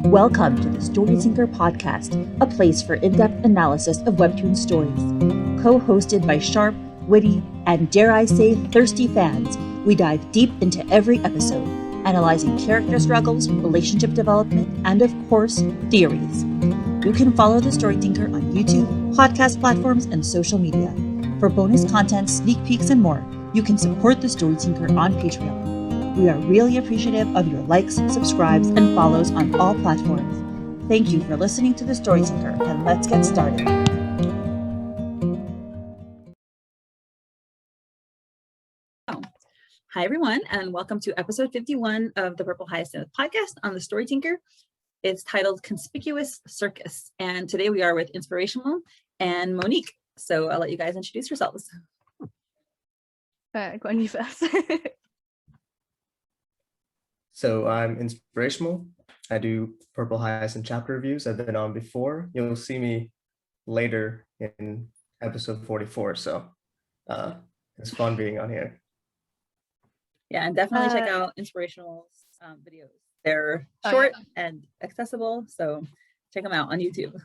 Welcome to the Story Tinker Podcast, a place for in-depth analysis of webtoon stories. Co-hosted by sharp, witty, and dare I say thirsty fans, we dive deep into every episode, analyzing character struggles, relationship development, and of course, theories. You can follow the Story Tinker on YouTube, podcast platforms, and social media. For bonus content, sneak peeks, and more, you can support the Story Tinker on Patreon. We are really appreciative of your likes, subscribes, and follows on all platforms. Thank you for listening to the Story Tinker, and let's get started. Hi, everyone, and welcome to episode 51 of the Purple Hyacinth podcast on the Story Tinker. It's titled Conspicuous Circus, and today we are with Inspirashamul and Monique. So I'll let you guys introduce yourselves. Go on, you first. So I'm Inspirashamul. I do Purple Hyacinth chapter reviews. I've been on before. You'll see me later in episode 44. So it's fun being on here. Yeah, and definitely check out Inspirashamul's videos. They're short and accessible, so check them out on YouTube.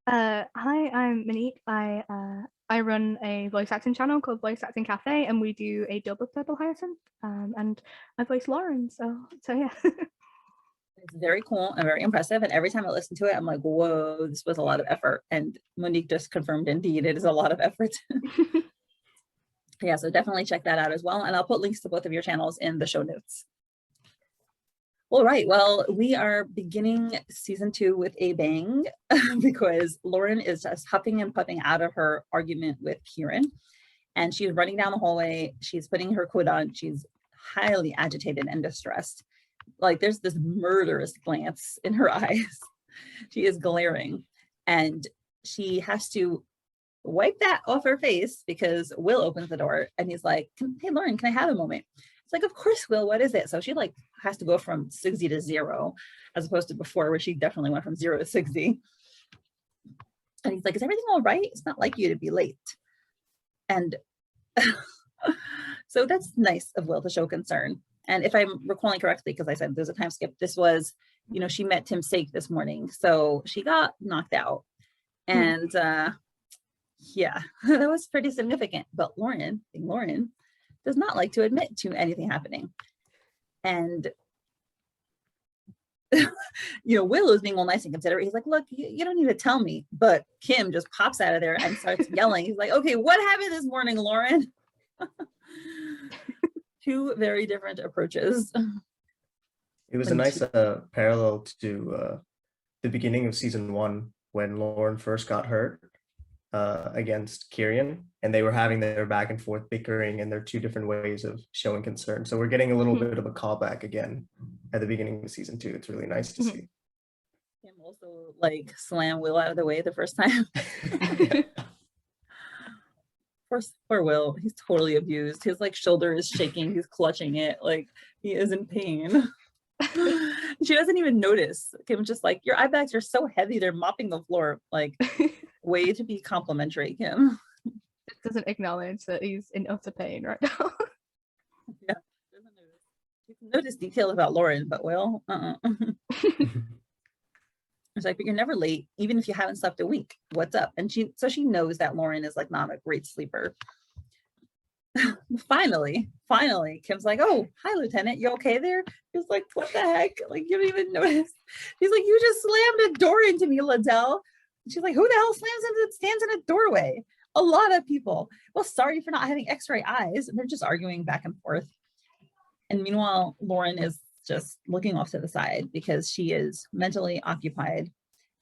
Hi, I'm Monique. I run a voice acting channel called Voice Acting Cafe, and we do a dub of Purple Hyacinth. And I voice Lauren, so yeah. It's very cool and very impressive. And every time I listen to it, I'm like, whoa, this was a lot of effort. And Monique just confirmed, indeed, it is a lot of effort. Yeah, so definitely check that out as well. And I'll put links to both of your channels in the show notes. All right, well, we are beginning season 2 with a bang because Lauren is just huffing and puffing out of her argument with Kieran. And she's running down the hallway. She's putting her coat on. She's highly agitated and distressed. Like there's this murderous glance in her eyes. She is glaring. And she has to wipe that off her face because Will opens the door and he's like, hey, Lauren, can I have a moment? It's like, of course, Will, what is it? So she like has to go from 60 to 0 as opposed to before where she definitely went from 0 to 60. And he's like, is everything all right? It's not like you to be late. And so that's nice of Will to show concern. And if I'm recalling correctly, because I said there's a time skip, this was, she met Tim's sake this morning. So she got knocked out. And yeah, that was pretty significant. But Lauren does not like to admit to anything happening. And Will is being all nice and considerate. He's like, look, you don't need to tell me. But Kym just pops out of there and starts yelling. He's like, okay, what happened this morning, Lauren? Two very different approaches. It was a nice parallel to the beginning of season 1 when Lauren first got hurt against Kieran, and they were having their back and forth bickering, and their two different ways of showing concern. So we're getting a little bit of a callback again at the beginning of season 2. It's really nice to see. Him also like slam Will out of the way the first time. Poor Will, he's totally abused. His like shoulder is shaking, he's clutching it, like he is in pain. She doesn't even notice. Kim's just like, your eye bags are so heavy, they're mopping the floor. Like, way to be complimentary, Kym. Doesn't acknowledge that he's in utter pain right now. Yeah, doesn't notice. You can notice details about Lauren, but Will, It's like, but you're never late, even if you haven't slept a week. What's up? And she knows that Lauren is like not a great sleeper. Finally, Kim's like, oh, hi, Lieutenant. You okay there? He's like, what the heck? Like, you don't even notice. He's like, you just slammed a door into me, Liddell. She's like, who the hell stands in a doorway? A lot of people. Well, sorry for not having x-ray eyes. And they're just arguing back and forth. And meanwhile, Lauren is just looking off to the side because she is mentally occupied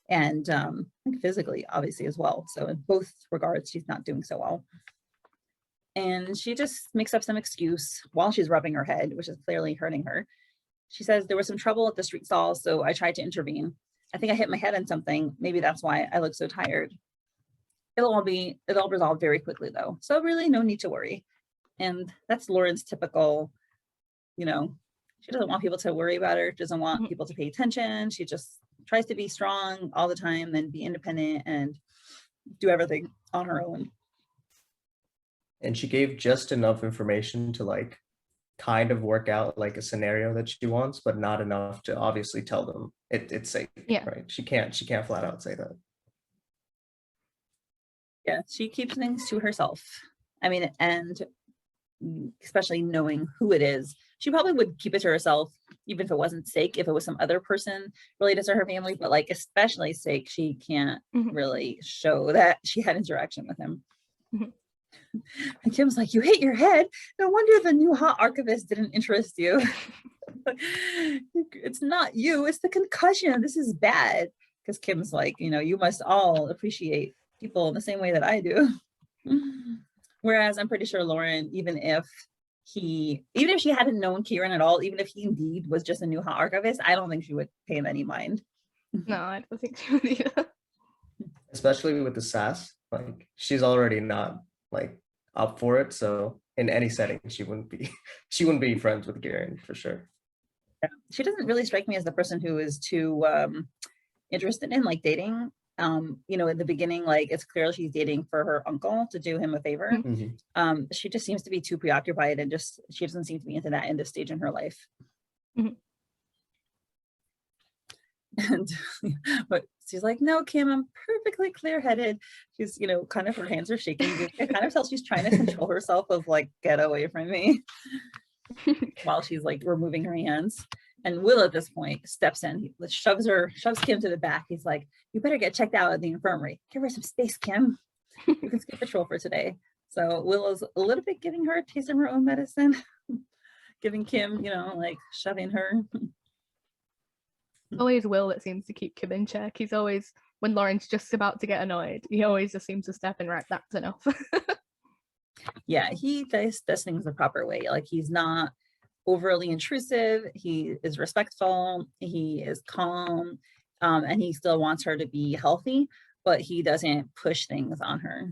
and I think physically, obviously, as well. So in both regards, she's not doing so well. And she just makes up some excuse while she's rubbing her head, which is clearly hurting her. She says there was some trouble at the street stall, so I tried to intervene. I think I hit my head on something. Maybe that's why I look so tired. It'll all resolve very quickly, though. So really no need to worry. And that's Lauren's typical, she doesn't want people to worry about her, doesn't want people to pay attention. She just tries to be strong all the time and be independent and do everything on her own. And she gave just enough information to like kind of work out like a scenario that she wants, but not enough to obviously tell them it's safe. Yeah. Right. She can't flat out say that. Yeah, she keeps things to herself. I mean, and especially knowing who it is, she probably would keep it to herself, even if it wasn't Sake, if it was some other person related to her family, but like especially Sake, she can't really show that she had interaction with him. And Kim's like, you hit your head? No wonder the new hot archivist didn't interest you. It's not you, it's the concussion. This is bad. Because Kim's like, you must all appreciate people in the same way that I do. Whereas I'm pretty sure Lauren, even if she hadn't known Kieran at all, even if he indeed was just a new hot archivist, I don't think she would pay him any mind. No, I don't think she would either. Especially with the sass, like she's already not like up for it. So in any setting, she wouldn't be friends with Kieran for sure. Yeah. She doesn't really strike me as the person who is too interested in like dating. In the beginning, like it's clear she's dating for her uncle to do him a favor. She just seems to be too preoccupied and she doesn't seem to be into that in this stage in her life. And but she's like, no, Kym, I'm perfectly clear-headed. She's, kind of her hands are shaking. You can kind of tell she's trying to control herself of like, get away from me, while she's like removing her hands. And Will at this point steps in, he shoves Kym to the back. He's like, you better get checked out at the infirmary. Give her some space, Kym. You can skip patrol for today. So Will is a little bit giving her a taste of her own medicine, giving Kym, like shoving her. Always Will that seems to keep Kym in check. He's always, when Lauren's just about to get annoyed, he always just seems to step in, right, that's enough. Yeah, he does things the proper way. Like he's not overly intrusive, he is respectful, he is calm, and he still wants her to be healthy, but he doesn't push things on her.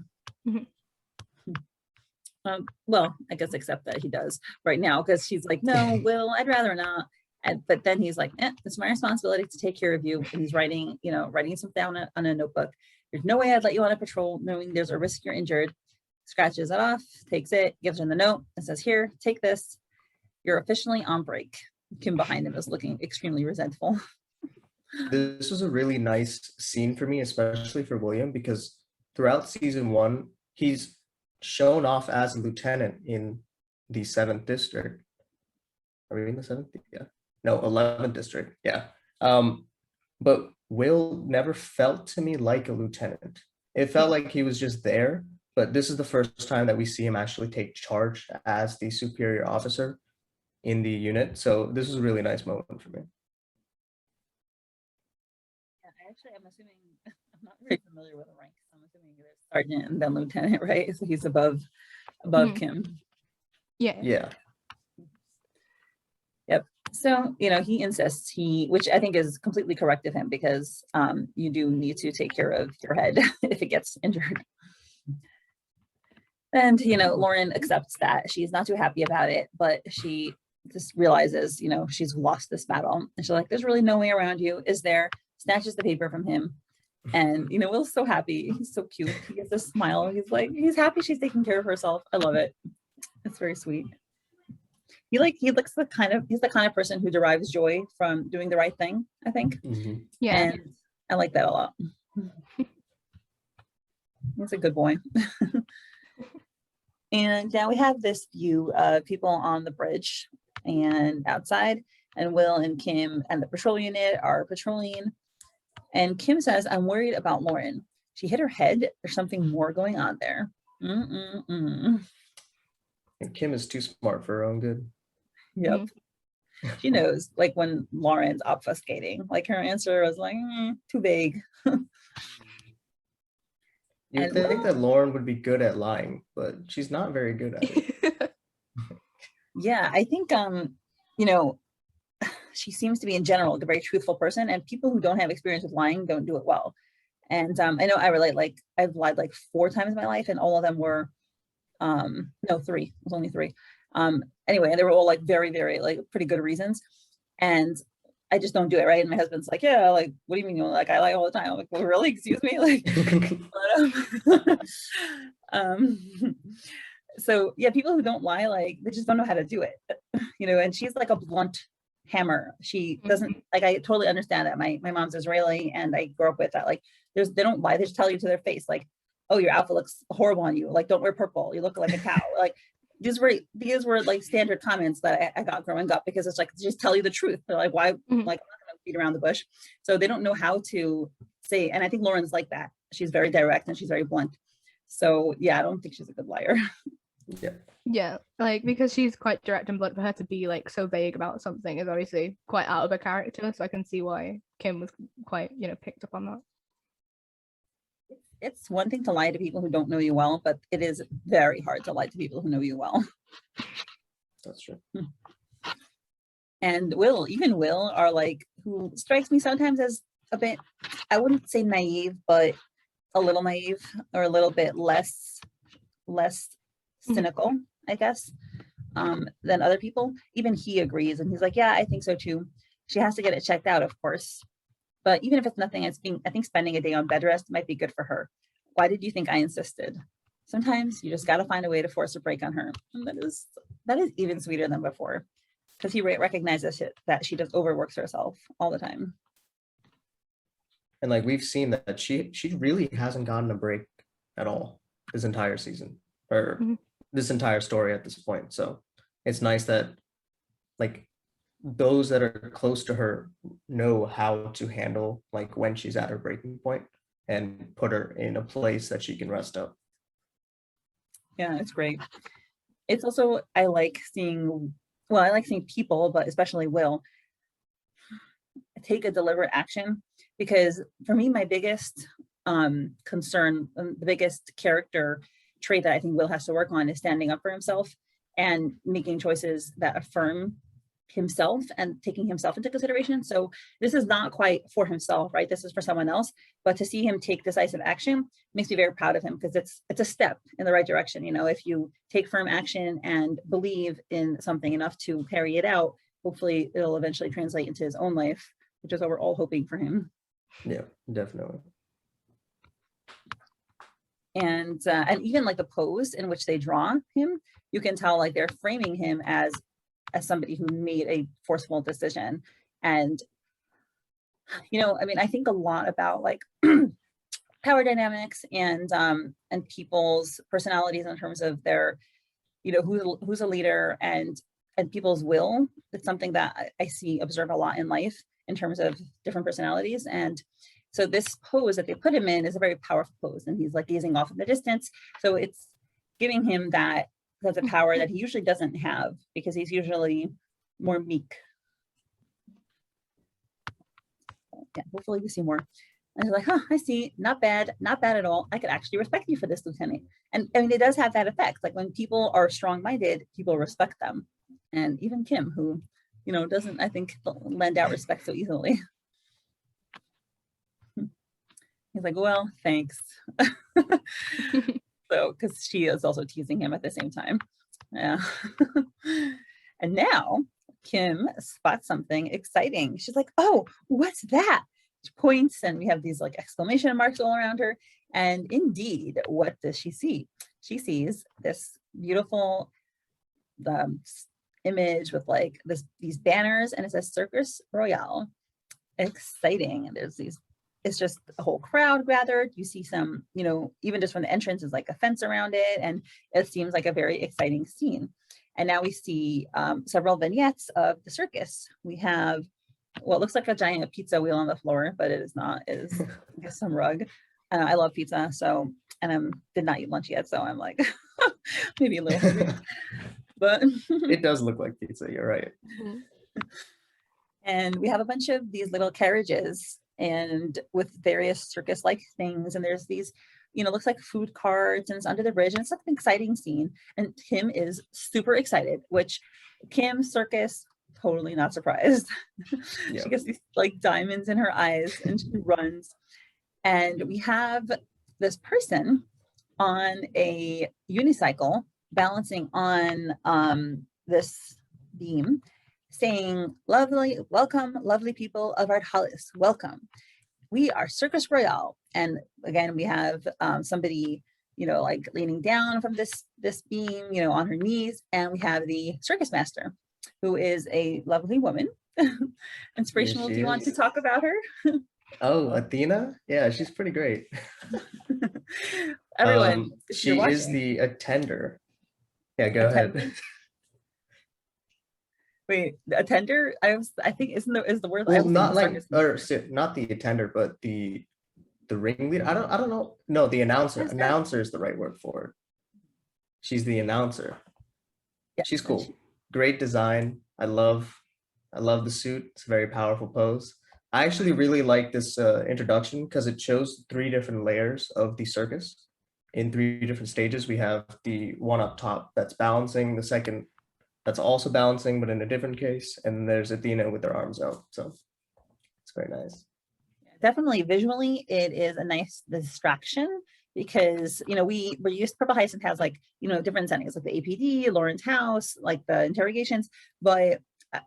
Well, I guess except that he does right now, because she's like, no, Will, I'd rather not. But then he's like, it's my responsibility to take care of you. And he's writing something down on a notebook. There's no way I'd let you on a patrol knowing there's a risk you're injured. Scratches it off, takes it, gives her the note, and says, here, take this. You're officially on break. Kym behind him is looking extremely resentful. This was a really nice scene for me, especially for William, because throughout season 1, he's shown off as a lieutenant in the 7th district. Are we in the 7th? Yeah. No, 11th district. Yeah. But Will never felt to me like a lieutenant. It felt like he was just there, but this is the first time that we see him actually take charge as the superior officer in the unit. So this is a really nice moment for me. Yeah, I'm assuming, I'm not very familiar with the rank. I'm assuming there's sergeant and then lieutenant, right? So he's above Kym. Yeah. Yeah. Yep. So, he insists, which I think is completely correct of him, because you do need to take care of your head if it gets injured. And, Lauren accepts that. She's not too happy about it, but she just realizes, she's lost this battle. And she's like, there's really no way around you, is there? Snatches the paper from him. And, Will's so happy. He's so cute. He gets a smile. He's like, he's happy she's taking care of herself. I love it. It's very sweet. He's the kind of person who derives joy from doing the right thing, I think. Yeah. And I like that a lot. He's a good boy. And now we have this view of people on the bridge and outside, and Will and Kym and the patrol unit are patrolling. And Kym says, I'm worried about Lauren. She hit her head. There's something more going on there. And Kym is too smart for her own good. Yep. She knows, like when Lauren's obfuscating, like her answer was like, too vague. You'd think that Lauren would be good at lying, but she's not very good at it. Yeah, I think, she seems to be in general a very truthful person, and people who don't have experience with lying don't do it well. And I know I relate, like I've lied like 4 times in my life, and all of them were, no, 3, it was only 3. Anyway, they were all like very, very like pretty good reasons. And I just don't do it, right? And my husband's like, yeah, like, what do you mean? Like, I lie all the time. I'm like, well, really? Excuse me? Like, So yeah, people who don't lie, like they just don't know how to do it, and she's like a blunt hammer. She doesn't, like, I totally understand that. My mom's Israeli and I grew up with that. Like they don't lie, they just tell you to their face, like, oh, your outfit looks horrible on you, like don't wear purple, you look like a cow. Like these were like standard comments that I got growing up, because it's like, just tell you the truth. They're like, why? Like, I'm not gonna beat around the bush. So they don't know how to say, and I think Lauren's like that. She's very direct and she's very blunt. So yeah, I don't think she's a good liar. Yeah, like, because she's quite direct and blunt, for her to be like so vague about something is obviously quite out of her character. So I can see why Kym was quite, picked up on that. It's one thing to lie to people who don't know you well, but it is very hard to lie to people who know you well. That's true. And even Will are like, who strikes me sometimes as a bit, I wouldn't say naive, but a little naive, or a little bit less cynical, I guess, than other people. Even he agrees, and he's like, yeah, I think so too. She has to get it checked out, of course. But even if it's nothing, I think spending a day on bed rest might be good for her. Why did you think I insisted? Sometimes you just got to find a way to force a break on her. And that is even sweeter than before, because he recognizes that she just overworks herself all the time. And like, we've seen that she really hasn't gotten a break at all this entire season, or this entire story at this point. So it's nice that like those that are close to her know how to handle like when she's at her breaking point and put her in a place that she can rest up. Yeah, it's great. It's also, I like seeing people, but especially Will, take a deliberate action, because for me, my biggest concern, the biggest character trait that I think Will has to work on is standing up for himself and making choices that affirm himself and taking himself into consideration. So this is not quite for himself, right? This is for someone else. But to see him take decisive action makes me very proud of him, because it's a step in the right direction. If you take firm action and believe in something enough to carry it out, hopefully it'll eventually translate into his own life, which is what we're all hoping for him. Yeah, definitely. And even like the pose in which they draw him, you can tell like they're framing him as somebody who made a forceful decision. And I think a lot about like power dynamics and people's personalities in terms of their, who's a leader, and people's will. It's something that I observe a lot in life in terms of different personalities. And so this pose that they put him in is a very powerful pose, and he's like gazing off in the distance. So it's giving him that a power that he usually doesn't have, because he's usually more meek. Yeah, hopefully we see more. And he's like, I see, not bad at all. I could actually respect you for this, Lieutenant. And I mean, it does have that effect. Like when people are strong-minded, people respect them. And even Kym, who, doesn't, I think, lend out respect so easily. He's like, well, thanks. So, because she is also teasing him at the same time. Yeah. And now Kym spots something exciting. She's like, oh, what's that? She points, and we have these like exclamation marks all around her. And indeed, what does she see? She sees this beautiful image with like these banners, and it says Circus Royale. Exciting. And there's it's just a whole crowd gathered. You see some, even just from the entrance is like a fence around it, and it seems like a very exciting scene. And now we see several vignettes of the circus. We have what looks like a giant pizza wheel on the floor, but it is not. It is just some rug. I love pizza, so, and I did not eat lunch yet, so I'm like maybe a little hungry. But it does look like pizza, you're right. And we have a bunch of these little carriages and with various circus-like things, and there's these, looks like food carts, and it's under the bridge, and it's like an exciting scene. And Kym is super excited, which Kym circus, totally not surprised. Yeah. She gets these like diamonds in her eyes, and she runs. And we have this person on a unicycle balancing on this beam, saying, welcome, lovely people of Artemis, welcome. We are Circus Royale. And again, we have somebody like leaning down from this beam, on her knees. And we have the circus master, who is a lovely woman. Inspirational. she Do you want to is. talk about her? Oh, Athena? Yeah, she's pretty great. Everyone, if you're She is watching. the attender. Yeah, go Attender? ahead. Wait, the attender? I think is the word. I Well, was not thinking like, circus. or not the attender, but the ringleader. I don't know. No, the announcer. Master? Announcer is the right word for it. She's the announcer. Yeah, She's and cool. Great design. I love the suit. It's a very powerful pose. I actually really like this introduction because it shows 3 different layers of the circus in 3 different stages. We have the one up top that's balancing, the second that's also balancing, but in a different case, and then there's Athena with her arms out. So it's very nice. Definitely visually, it is a nice distraction because we're used. Purple Hyacinth has different settings like the APD, Lauren's house, like the interrogations, but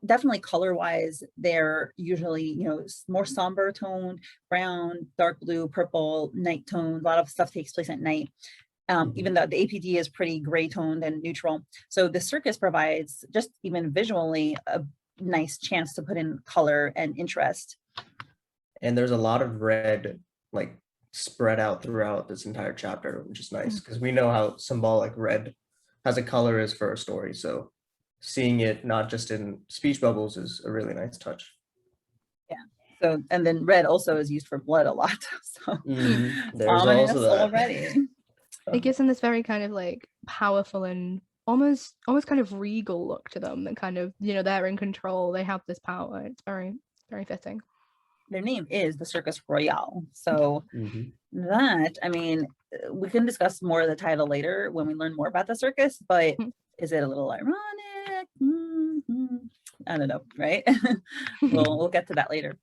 definitely color wise, they're usually more somber toned, brown, dark blue, purple, night toned. A lot of stuff takes place at night. Even though the APD is pretty gray toned and neutral. So the circus provides just even visually a nice chance to put in color and interest. And there's a lot of red like spread out throughout this entire chapter, which is nice because we know how symbolic red as a color is for a story. So seeing it not just in speech bubbles is a really nice touch. Yeah. So, and then red also is used for blood a lot. So there's ominous also that. already. It gives them this very kind of like powerful and almost kind of regal look to them, that kind of, they're in control, they have this power. It's very, very fitting. Their name is the Circus Royale. So that, I mean, we can discuss more of the title later when we learn more about the circus, but is it a little ironic? I don't know, right? We'll get to that later.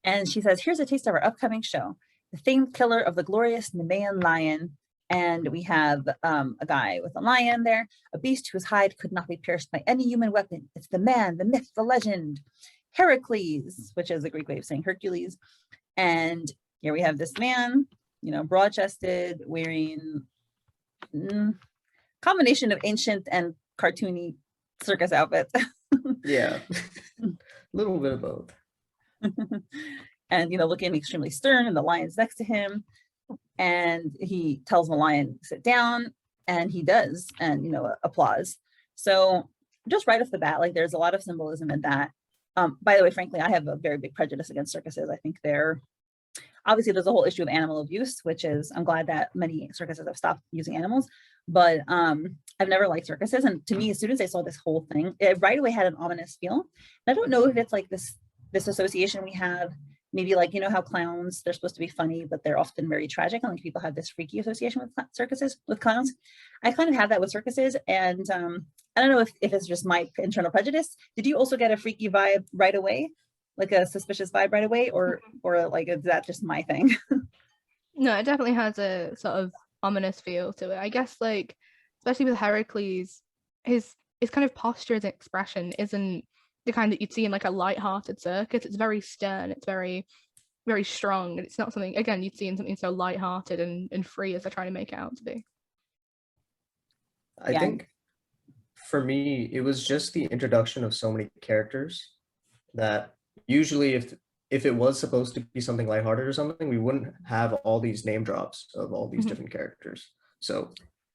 And she says, here's a taste of our upcoming show, the famed killer of the glorious Nemean lion. And we have a guy with a lion there, a beast whose hide could not be pierced by any human weapon. It's the man, the myth, the legend, Heracles, which is a Greek way of saying Hercules. And here we have this man, broad-chested, wearing combination of ancient and cartoony circus outfits. Yeah, a little bit of both. And, looking extremely stern, and the lion's next to him. And he tells the lion, sit down, and he does, and, applause. So just right off the bat, like there's a lot of symbolism in that. By the way, frankly, I have a very big prejudice against circuses. I think obviously there's a whole issue of animal abuse, which is, I'm glad that many circuses have stopped using animals, but I've never liked circuses. And to me, as soon as I saw this whole thing, it right away had an ominous feel. And I don't know if it's like this association we have, maybe like, how clowns, they're supposed to be funny, but they're often very tragic. And like people have this freaky association with circuses, with clowns. I kind of have that with circuses. And I don't know if it's just my internal prejudice. Did you also get a freaky vibe right away? Like a suspicious vibe right away? Or like, is that just my thing? No, it definitely has a sort of ominous feel to it. I guess like, especially with Heracles, his kind of posture and expression isn't the kind that you'd see in like a light-hearted circus. It's very stern, it's very, very strong, and it's not something, again, you'd see in something so light-hearted and free as they're trying to make it out to be. I think for me, it was just the introduction of so many characters that usually if it was supposed to be something lighthearted or something, we wouldn't have all these name drops of all these different characters. So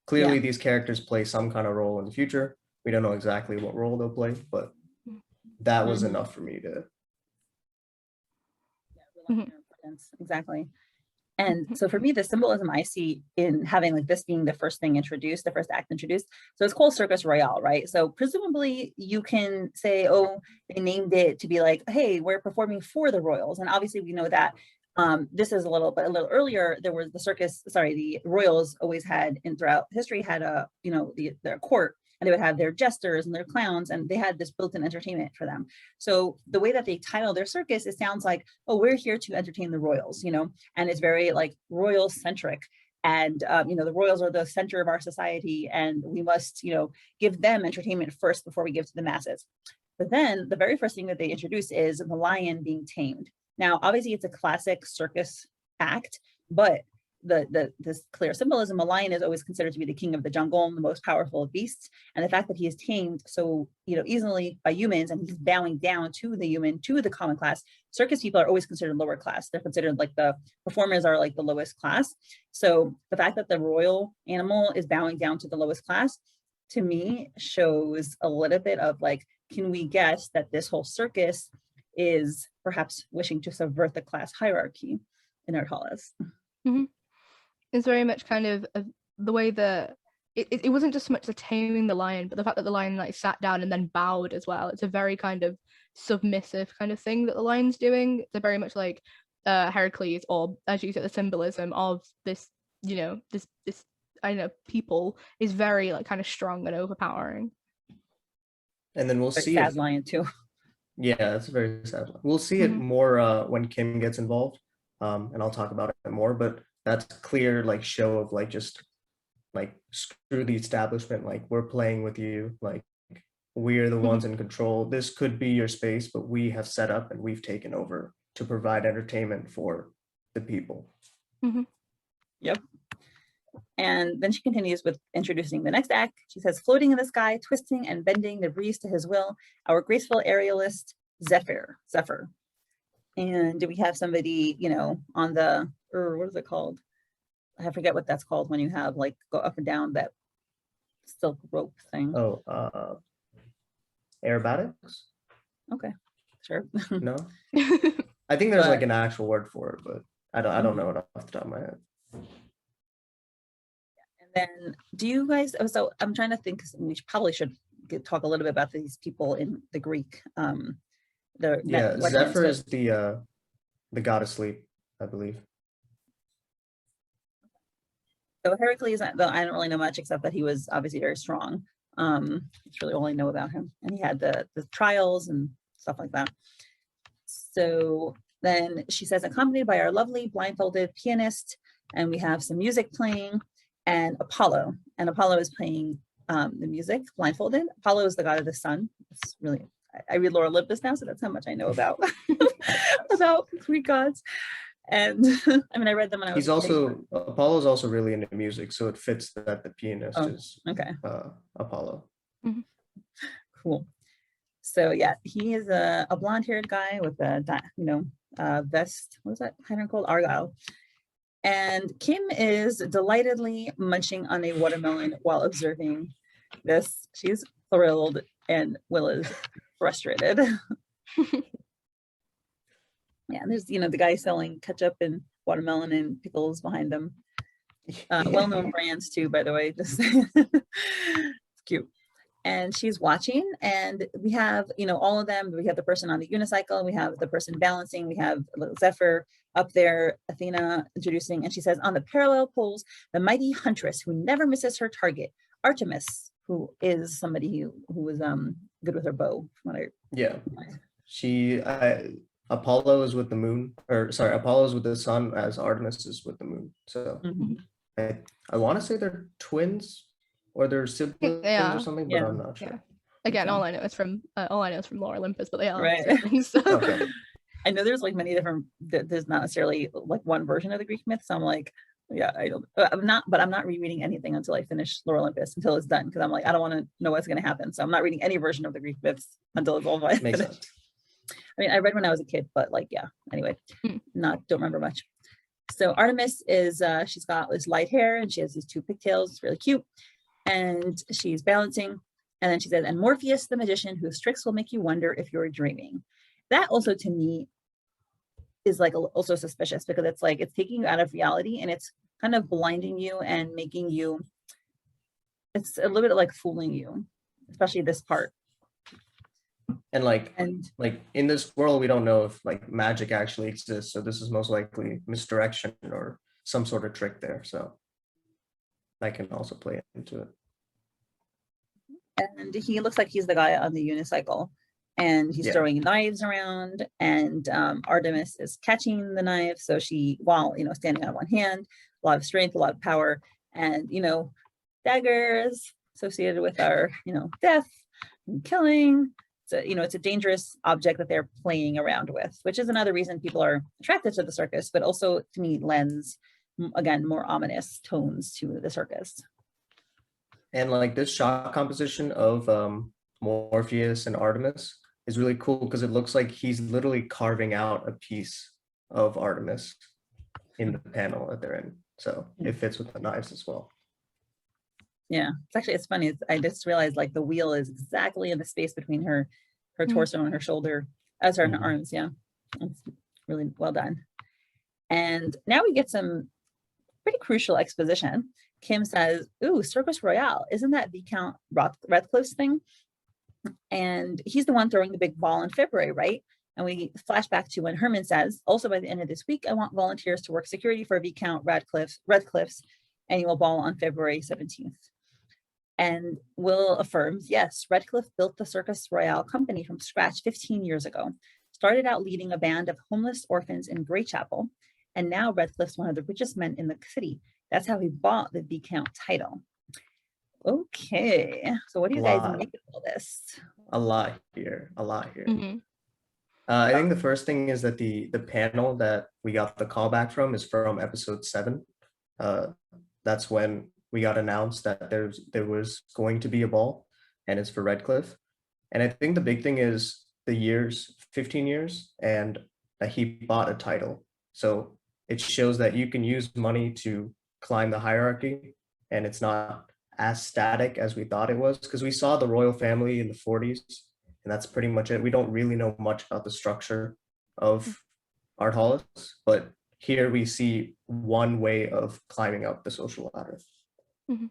clearly these characters play some kind of role in the future. We don't know exactly what role they'll play, but that was enough for me to. Exactly. And so for me, the symbolism I see in having like this being the first thing introduced, the first act introduced. So it's called Circus Royale, right? So presumably you can say, oh, they named it to be like, hey, we're performing for the royals. And obviously we know that this is a little earlier, there was the royals always had, throughout history, had their court, and they would have their jesters and their clowns, and they had this built-in entertainment for them. So the way that they title their circus, it sounds like, oh, we're here to entertain the royals, and it's very like royal centric. And, the royals are the center of our society, and we must, give them entertainment first before we give to the masses. But then the very first thing that they introduce is the lion being tamed. Now, obviously it's a classic circus act, but this clear symbolism, a lion is always considered to be the king of the jungle and the most powerful of beasts. And the fact that he is tamed so, easily by humans, and he's bowing down to the human, to the common class. Circus people are always considered lower class. They're considered like the performers are like the lowest class. So the fact that the royal animal is bowing down to the lowest class, to me, shows a little bit of like, can we guess that this whole circus is perhaps wishing to subvert the class hierarchy in our halls? Mm-hmm. It's very much kind of the way that it wasn't just so much the taming the lion, but the fact that the lion like sat down and then bowed as well. It's a very kind of submissive kind of thing that the lion's doing. It's very much like Heracles, or as you said, the symbolism of this, this I don't know, people is very like kind of strong and overpowering. And then we'll see sad lion too. Yeah, it's a very sad one. We'll see it more when Kym gets involved, and I'll talk about it more, but that's clear like show of like just like screw the establishment, like we're playing with you, like we're the ones in control. This could be your space, but we have set up and we've taken over to provide entertainment for the people. Yep. And then she continues with introducing the next act. She says, floating in the sky, twisting and bending the breeze to his will, our graceful aerialist, Zephyr. And do we have somebody, on the, or what is it called? I forget what that's called when you have like go up and down that silk rope thing. Oh, aerobatics? Okay, sure. No? I think there's like an actual word for it, but I don't know it off the top of my head. Then do you guys, so I'm trying to think, we probably should talk a little bit about these people in the Greek. Zephyr is the god of sleep, I believe. So Heracles, I don't really know much except that he was obviously very strong. It's really all I know about him. And he had the trials and stuff like that. So then she says, accompanied by our lovely blindfolded pianist, and we have some music playing, and Apollo is playing the music blindfolded. Apollo is the god of the sun. It's really, I read Laura Olympus now, so that's how much I know about about Greek gods. And I mean, I read them when I was Apollo's also really into music, so it fits that the pianist is Apollo. Cool. So yeah, he is a blonde-haired guy with a vest. What is that pattern called? Argyle. And Kym is delightedly munching on a watermelon while observing this. She's thrilled, and Will is frustrated. Yeah, and there's the guy selling ketchup and watermelon and pickles behind them. Well-known brands too, by the way. Just it's cute. And she's watching, and we have all of them. We have the person on the unicycle, we have the person balancing, we have little Zephyr up there, Athena introducing, and she says, on the parallel poles, the mighty huntress who never misses her target, Artemis, who is somebody who is good with her bow. Apollo is with the moon, Apollo is with the sun, as Artemis is with the moon. So I want to say they're twins or they're siblings or something, but I'm not sure. Yeah. Again, all I know is from Laura Olympus, but they are right. siblings, so. Okay. I know there's like many different. There's not necessarily like one version of the Greek myth. So I'm like, I'm not rereading anything until I finish Laura Olympus, until it's done, because I'm like, I don't want to know what's going to happen. So I'm not reading any version of the Greek myths until it's all finished. Makes sense. I mean, I read when I was a kid, but like, anyway, don't remember much. So Artemis is, she's got this light hair and she has these two pigtails. It's really cute. And she's balancing. And then she says, and Morpheus, the magician, whose tricks will make you wonder if you're dreaming. That also to me is like also suspicious, because it's like, it's taking you out of reality and it's kind of blinding you and making you, it's a little bit like fooling you, especially this part. And like in this world, we don't know if like magic actually exists. So this is most likely misdirection or some sort of trick there. So that can also play into it. And he looks like he's the guy on the unicycle, and he's throwing knives around, and Artemis is catching the knife. So she, while standing on one hand, a lot of strength, a lot of power, and daggers associated with our death and killing. So, it's a dangerous object that they're playing around with, which is another reason people are attracted to the circus, but also to me lends again, more ominous tones to the circus. And like this shot composition of Morpheus and Artemis is really cool because it looks like he's literally carving out a piece of Artemis in the panel that they're in. So it fits with the knives as well. Yeah, it's funny. I just realized like the wheel is exactly in the space between her torso and her shoulder, as her arms. Yeah, it's really well done. And now we get some pretty crucial exposition. Kym says, "Ooh, Circus Royale, isn't that Viscount Radcliffe's thing?" And he's the one throwing the big ball in February, right? And we flash back to when Herman says, "Also by the end of this week, I want volunteers to work security for Viscount Radcliffe's annual ball on February 17th." And Will affirms, yes, Radcliffe built the Circus Royale company from scratch 15 years ago, started out leading a band of homeless orphans in Greychapel, and now Radcliffe's one of the richest men in the city. That's how he bought the Viscount title. Okay, so what do you guys make of all this? A lot here. I think the first thing is that the panel that we got the callback from is from episode 7. That's when we got announced that there was going to be a ball, and it's for Radcliffe. And I think the big thing is the years, 15 years, and that he bought a title. So it shows that you can use money to climb the hierarchy, and it's not as static as we thought it was, because we saw the royal family in the 40s, and that's pretty much it. We don't really know much about the structure of Art Hallis, but here we see one way of climbing up the social ladder. Mm-hmm.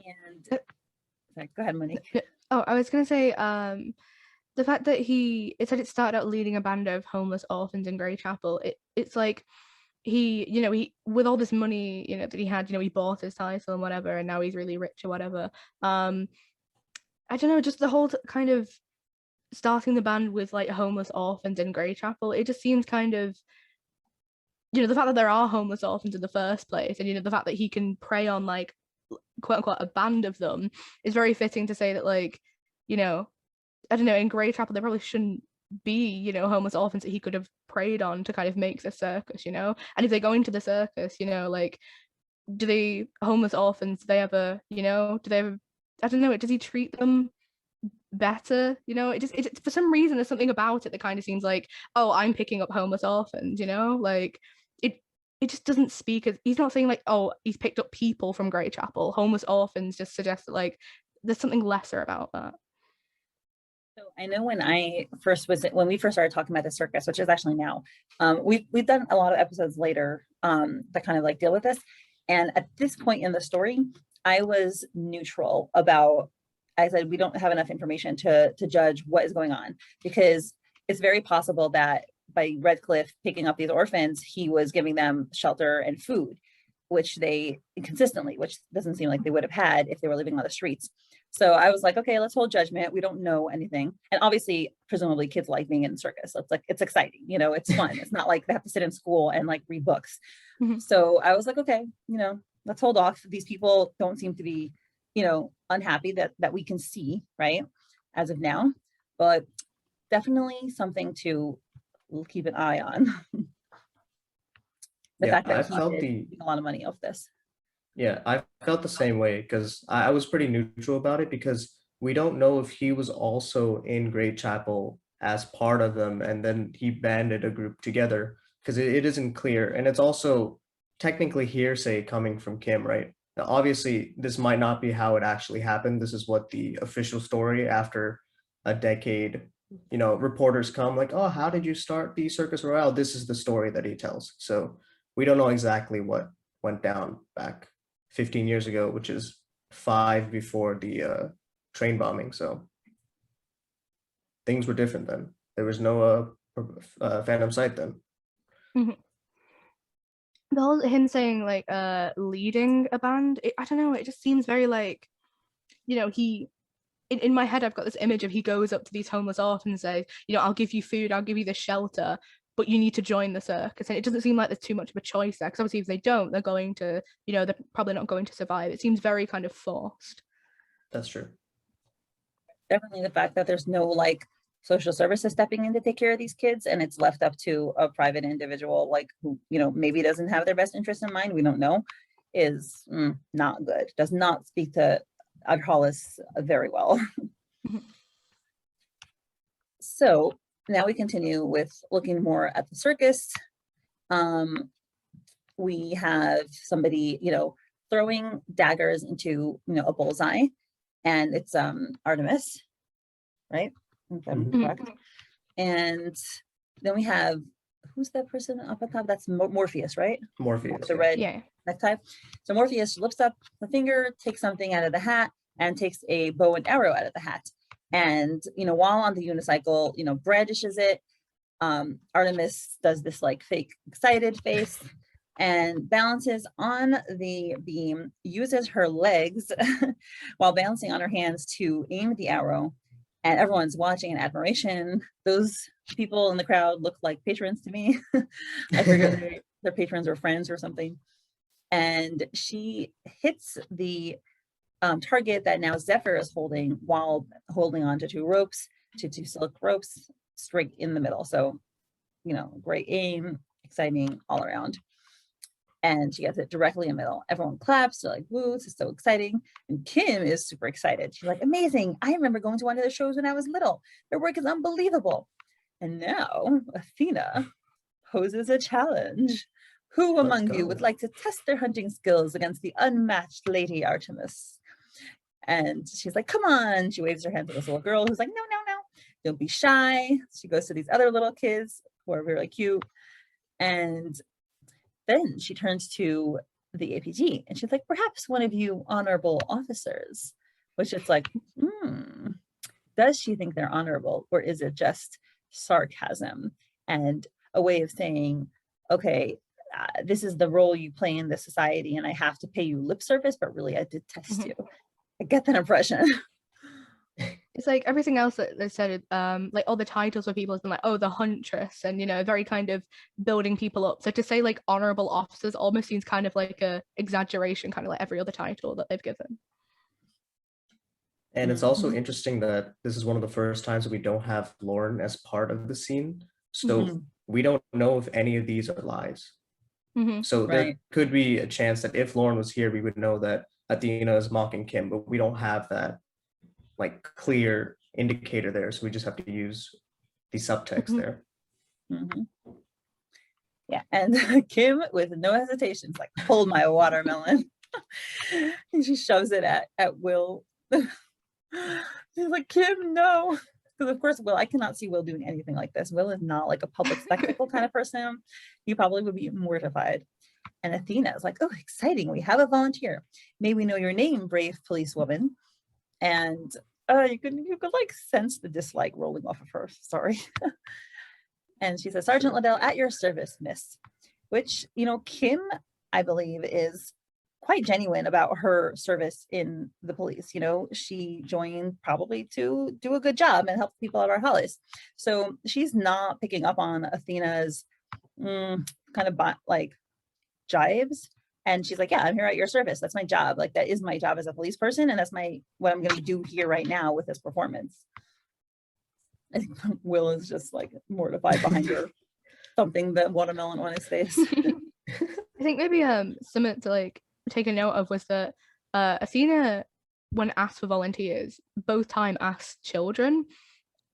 And sorry, go ahead, Monique. Oh, I was gonna say, the fact that it said it started out leading a band of homeless orphans in Greychapel. It's like he with all this money, that he had, he bought his title and whatever, and now he's really rich or whatever. I don't know, just the whole kind of starting the band with like homeless orphans in Greychapel. It just seems kind of, the fact that there are homeless orphans in the first place, and the fact that he can prey on like quote unquote a band of them is very fitting to say that, like, I don't know, in Greychapel there probably shouldn't be, homeless orphans that he could have preyed on to kind of make the circus, and if they go into the circus, like, homeless orphans, do they ever, I don't know, does he treat them better? It for some reason there's something about it that kind of seems like, oh, I'm picking up homeless orphans, like it just doesn't speak as, he's not saying like, oh, he's picked up people from Greychapel. Homeless orphans just suggests that like there's something lesser about that. So I know when we first started talking about the circus, which is actually now, we've done a lot of episodes later that kind of like deal with this. And at this point in the story, I was neutral about, I said, we don't have enough information to judge what is going on, because it's very possible that by Radcliffe picking up these orphans, he was giving them shelter and food, which doesn't seem like they would have had if they were living on the streets. So I was like, okay, let's hold judgment. We don't know anything. And obviously, presumably kids like being in the circus. So it's exciting, it's fun. It's not like they have to sit in school and like read books. Mm-hmm. So I was like, okay, let's hold off. These people don't seem to be, unhappy that we can see, right, as of now, but definitely something to keep an eye on. The fact that he did a lot of money off this. Yeah, I felt the same way, because I was pretty neutral about it, because we don't know if he was also in Greychapel as part of them, and then he banded a group together, because it isn't clear. And it's also technically hearsay coming from Kym, right? Now, obviously, this might not be how it actually happened. This is what the official story after a decade, reporters come like, oh, how did you start the Circus Royale? This is the story that he tells. So we don't know exactly what went down back 15 years ago, which is 5 before the train bombing. So things were different then. There was no Phantom Sight then. Mm-hmm. The whole him saying like leading a band, I don't know, it just seems very like, he in my head I've got this image of he goes up to these homeless orphans and says, I'll give you food, I'll give you the shelter, but you need to join the circus. And it doesn't seem like there's too much of a choice there, because obviously if they don't, they're going to, they're probably not going to survive. It seems very kind of forced. That's true. Definitely the fact that there's no like social services stepping in to take care of these kids, and it's left up to a private individual, like, who, you know, maybe doesn't have their best interest in mind, we don't know, is not good. Does not speak to Hollis very well. So now we continue with looking more at the circus. We have somebody, you know, throwing daggers into, you know, a bullseye, and it's Artemis, right? If I'm correct. And then we have, who's that person up at top? That's Morpheus, right? Morpheus. The red Yeah. necktie. So Morpheus lifts up the finger, takes something out of the hat, and takes a bow and arrow out of the hat. And, you know, while on the unicycle, you know, brandishes it. Artemis does this like fake excited face and balances on the beam, uses her legs while balancing on her hands to aim the arrow. And everyone's watching in admiration. Those people in the crowd look like patrons to me. I figured their patrons or friends or something. And she hits the target that now Zephyr is holding while holding on to two silk ropes, straight in the middle. So, you know, great aim, exciting all around. And she gets it directly in the middle. Everyone claps. They're like, woo, this is so exciting. And Kym is super excited. She's like, amazing. I remember going to one of the shows when I was little. Their work is unbelievable. And now Athena poses a challenge. Who among you would like to test their hunting skills against the unmatched Lady Artemis? And she's like, come on. She waves her hand to this little girl who's like, no, no, no. Don't be shy. She goes to these other little kids who are really cute. And then she turns to the APG and she's like, perhaps one of you honorable officers, which it's like, does she think they're honorable, or is it just sarcasm and a way of saying, okay, this is the role you play in this society and I have to pay you lip service, but really I detest you. I get that impression. It's like everything else that they said, like all the titles for people has been like, oh, the huntress, and, you know, very kind of building people up. So to say like honorable officers almost seems kind of like a exaggeration, kind of like every other title that they've given. And it's also interesting that this is one of the first times that we don't have Lauren as part of the scene. So we don't know if any of these are lies. So there could be a chance that if Lauren was here, we would know that Athena is mocking Kym, but we don't have that like clear indicator there. So we just have to use the subtext there. Yeah, and Kym with no hesitation is like, hold my watermelon. And she shoves it at Will. She's like, Kym, no. Because of course, Will, I cannot see Will doing anything like this. Will is not like a public spectacle kind of person. He probably would be mortified. And Athena is like, oh, exciting. We have a volunteer. May we know your name, brave policewoman? And you could like sense the dislike rolling off of her. Sorry. And she says, Sergeant Liddell, at your service, miss. Which, you know, Kym, I believe, is quite genuine about her service in the police. You know, she joined probably to do a good job and help people out of Hollis. So she's not picking up on Athena's kind of like jives. And she's like, yeah, I'm here at your service. That's my job. Like, that is my job as a police person. And that's what I'm going to do here right now with this performance. I think Will is just like mortified behind her, something that watermelon on his face. I think maybe something to like take a note of was that Athena, when asked for volunteers, both time asked children,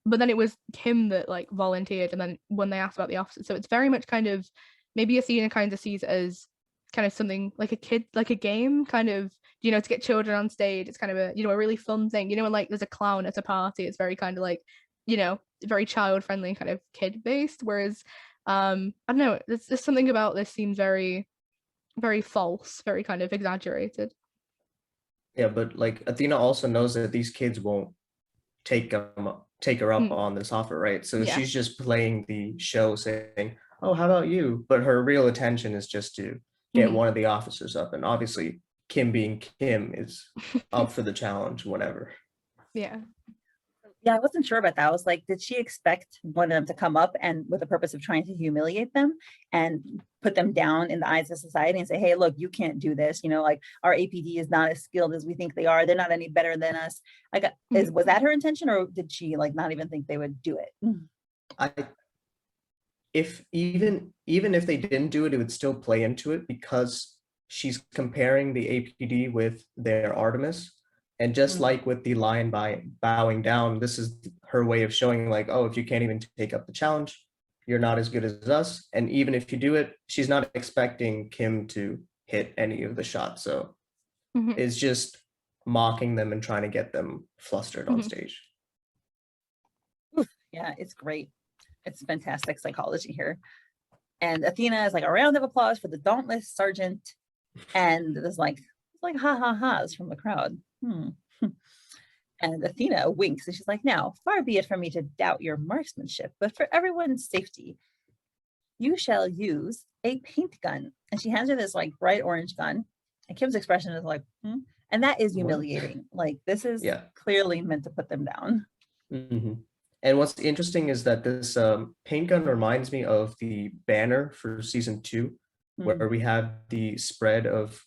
but then it was Kym that like volunteered, and then when they asked about the officers, so it's very much kind of, maybe Athena kind of sees it as kind of something like a kid, like a game, kind of, you know, to get children on stage. It's kind of a, you know, a really fun thing, you know, when like there's a clown at a party, it's very kind of like, you know, very child friendly, kind of kid based, whereas I don't know, there's something about this seems very, very false, very kind of exaggerated. Yeah, but like Athena also knows that these kids won't take her up on this offer, right? So she's just playing the show saying, oh, how about you? But her real intention is just to get one of the officers up. And obviously Kym being Kym is up for the challenge, whatever. Yeah. Yeah, I wasn't sure about that. I was like, did she expect one of them to come up and with the purpose of trying to humiliate them and put them down in the eyes of society and say, hey, look, you can't do this. You know, like our APD is not as skilled as we think they are. They're not any better than us. Like, was that her intention, or did she like not even think they would do it? I if even if they didn't do it, it would still play into it because she's comparing the APD with their Artemis. And just like with the lion bowing down, this is her way of showing like, oh, if you can't even take up the challenge, you're not as good as us. And even if you do it, she's not expecting Kym to hit any of the shots. So it's just mocking them and trying to get them flustered on stage. Yeah, it's great. It's fantastic psychology here. And Athena is like, a round of applause for the dauntless sergeant. And there's like ha ha ha's from the crowd. And Athena winks and she's like, now, far be it from me to doubt your marksmanship, but for everyone's safety, you shall use a paint gun. And she hands her this like bright orange gun. And Kym's expression is like, and that is humiliating. Like, this is clearly meant to put them down. And what's interesting is that this paint gun reminds me of the banner for season 2, where we have the spread of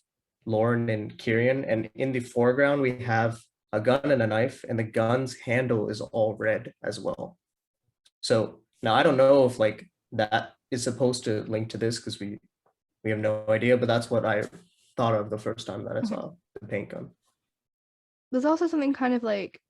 Lauren and Kyrian, and in the foreground we have a gun and a knife, and the gun's handle is all red as well. So now I don't know if like that is supposed to link to this, because we have no idea, but that's what I thought of the first time that I saw the paint gun. There's also something kind of like,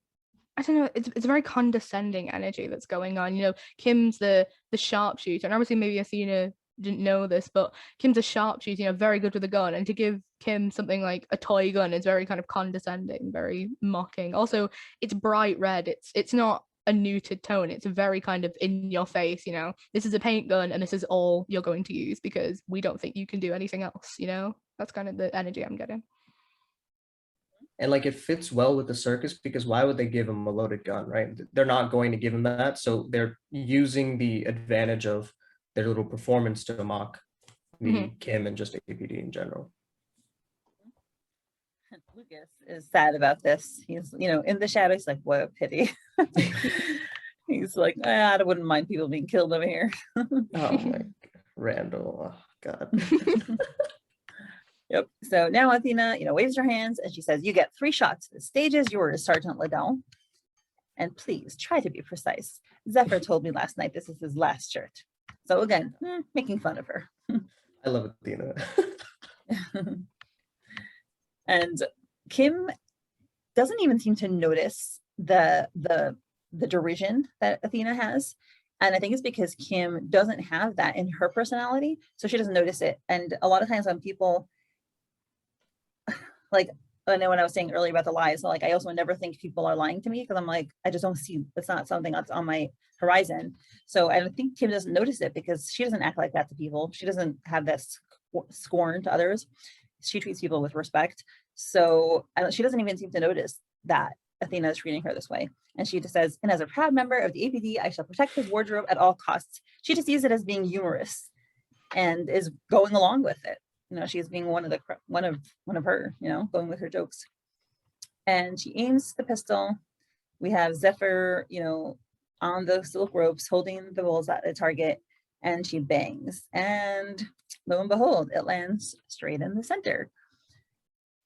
I don't know, it's a very condescending energy that's going on. You know, Kym's the sharpshooter, and obviously maybe Athena didn't know this, but Kym's a sharpshooter, you know, very good with a gun, and to give Kym something like a toy gun is very kind of condescending, very mocking. Also, it's bright red. It's not a neutered tone. It's very kind of in your face, you know, this is a paint gun and this is all you're going to use because we don't think you can do anything else, you know. That's kind of the energy I'm getting. And like, it fits well with the circus, because why would they give him a loaded gun, right? They're not going to give him that, so they're using the advantage of their little performance to mock the Kym and just APD in general. Lucas is sad about this. He's, you know, in the shadows, like, what a pity. He's like, I wouldn't mind people being killed over here. Oh my, Randall, oh God. Yep. So now Athena, you know, waves her hands and she says, you get 3 shots. The stage is yours, Sergeant Liddell. And please try to be precise. Zephyr told me last night this is his last shirt. So again, making fun of her. I love Athena. And Kym doesn't even seem to notice the derision that Athena has. And I think it's because Kym doesn't have that in her personality, so she doesn't notice it. And a lot of times when people, like, I know when I was saying earlier about the lies, so like, I also never think people are lying to me, because I'm like, I just don't see, it's not something that's on my horizon. So I don't think Kym doesn't notice it, because she doesn't act like that to people. She doesn't have that scorn to others. She treats people with respect. So she doesn't even seem to notice that Athena is treating her this way. And she just says, and as a proud member of the APD, I shall protect his wardrobe at all costs. She just sees it as being humorous and is going along with it. You know, she's being one of her, you know, going with her jokes. And she aims the pistol. We have Zephyr, you know, on the silk ropes, holding the bulls at the target, and she bangs. And lo and behold, it lands straight in the center.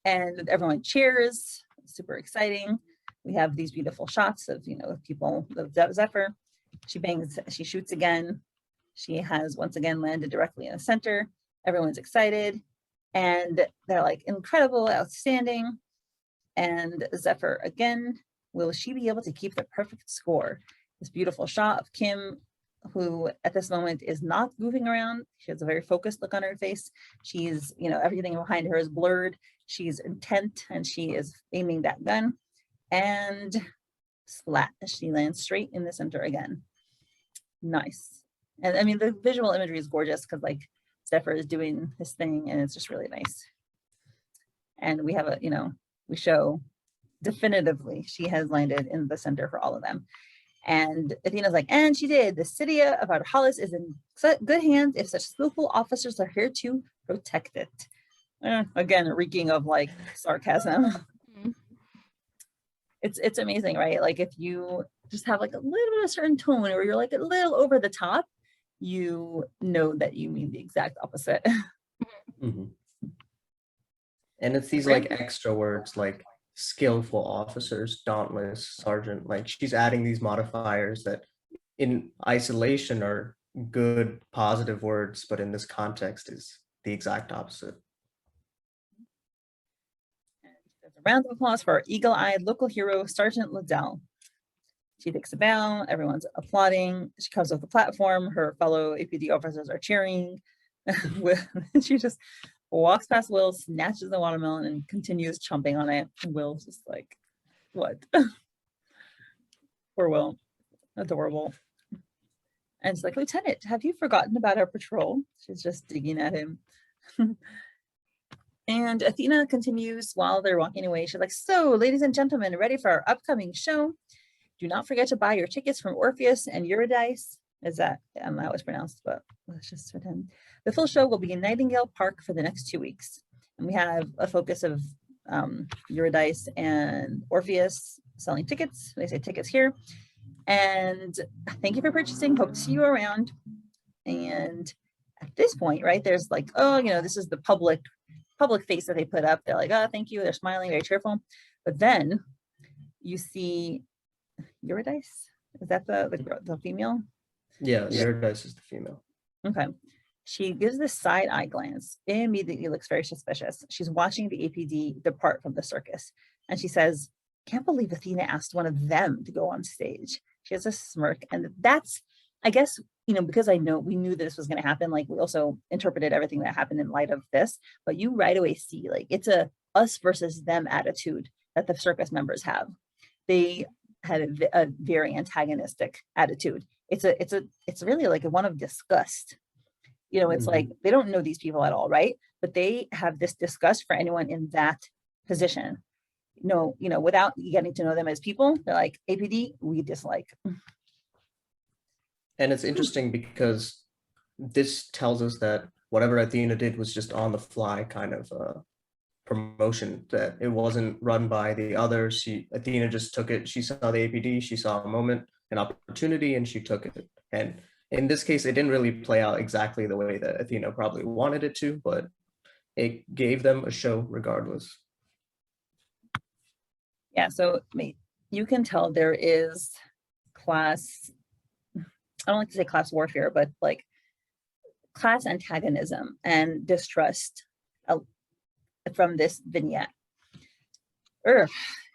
And everyone cheers, super exciting. We have these beautiful shots of, you know, people, of Zephyr. She bangs, she shoots again. She has once again landed directly in the center. Everyone's excited. And they're like, incredible, outstanding. And Zephyr again, will she be able to keep the perfect score? This beautiful shot of Kym, who at this moment is not moving around. She has a very focused look on her face. She's, you know, everything behind her is blurred. She's intent and she is aiming that gun. And splat, she lands straight in the center again. Nice. And I mean, the visual imagery is gorgeous, because like Zephyr is doing his thing and it's just really nice. And we have a, you know, we show definitively she has landed in the center for all of them. And Athena's like, and she did. The city of Artemis is in good hands if such skillful officers are here to protect it. Again, reeking of like sarcasm. It's amazing, right? Like, if you just have like a little bit of a certain tone, or you're like a little over the top, you know that you mean the exact opposite. Mhm. And it's these like extra words like skillful officers, dauntless, sergeant. Like she's adding these modifiers that in isolation are good, positive words, but in this context is the exact opposite. There's a round of applause for our eagle-eyed local hero, Sergeant Liddell. She takes a bow, everyone's applauding. She comes off the platform, her fellow APD officers are cheering. She just walks past Will, snatches the watermelon, and continues chomping on it. And Will's just like, what? Poor Will. Adorable. And she's like, Lieutenant, have you forgotten about our patrol? She's just digging at him. And Athena continues while they're walking away. She's like, so, ladies and gentlemen, ready for our upcoming show? Do not forget to buy your tickets from Orpheus and Eurydice. Is that, I don't know how it's pronounced, but let's just pretend. The full show will be in Nightingale Park for the next 2 weeks. And we have a focus of Eurydice and Orpheus selling tickets. They say tickets here. And thank you for purchasing. Hope to see you around. And at this point, right, there's like, oh, you know, this is the public face that they put up. They're like, oh, thank you. They're smiling, very cheerful. But then you see Eurydice. Is that the female? Yeah, Eurydice is the female. Okay. She gives this side eye glance. It immediately looks very suspicious. She's watching the APD depart from the circus. And she says, can't believe Athena asked one of them to go on stage. She has a smirk. And that's, I guess, you know, because we knew this was going to happen. Like we also interpreted everything that happened in light of this, but you right away see like it's a us versus them attitude that the circus members have. They had a very antagonistic attitude. It's really like one of disgust. You know, it's like they don't know these people at all, right? But they have this disgust for anyone in that position. No, you know, without getting to know them as people, they're like, APD, we dislike. And it's interesting because this tells us that whatever Athena did was just on the fly kind of promotion, that it wasn't run by the others. Athena just took it. She saw the APD, she saw a moment, an opportunity, and she took it. And in this case, it didn't really play out exactly the way that Athena probably wanted it to, but it gave them a show regardless. Yeah, so you can tell there is class, I don't like to say class warfare, but like class antagonism and distrust from this vignette.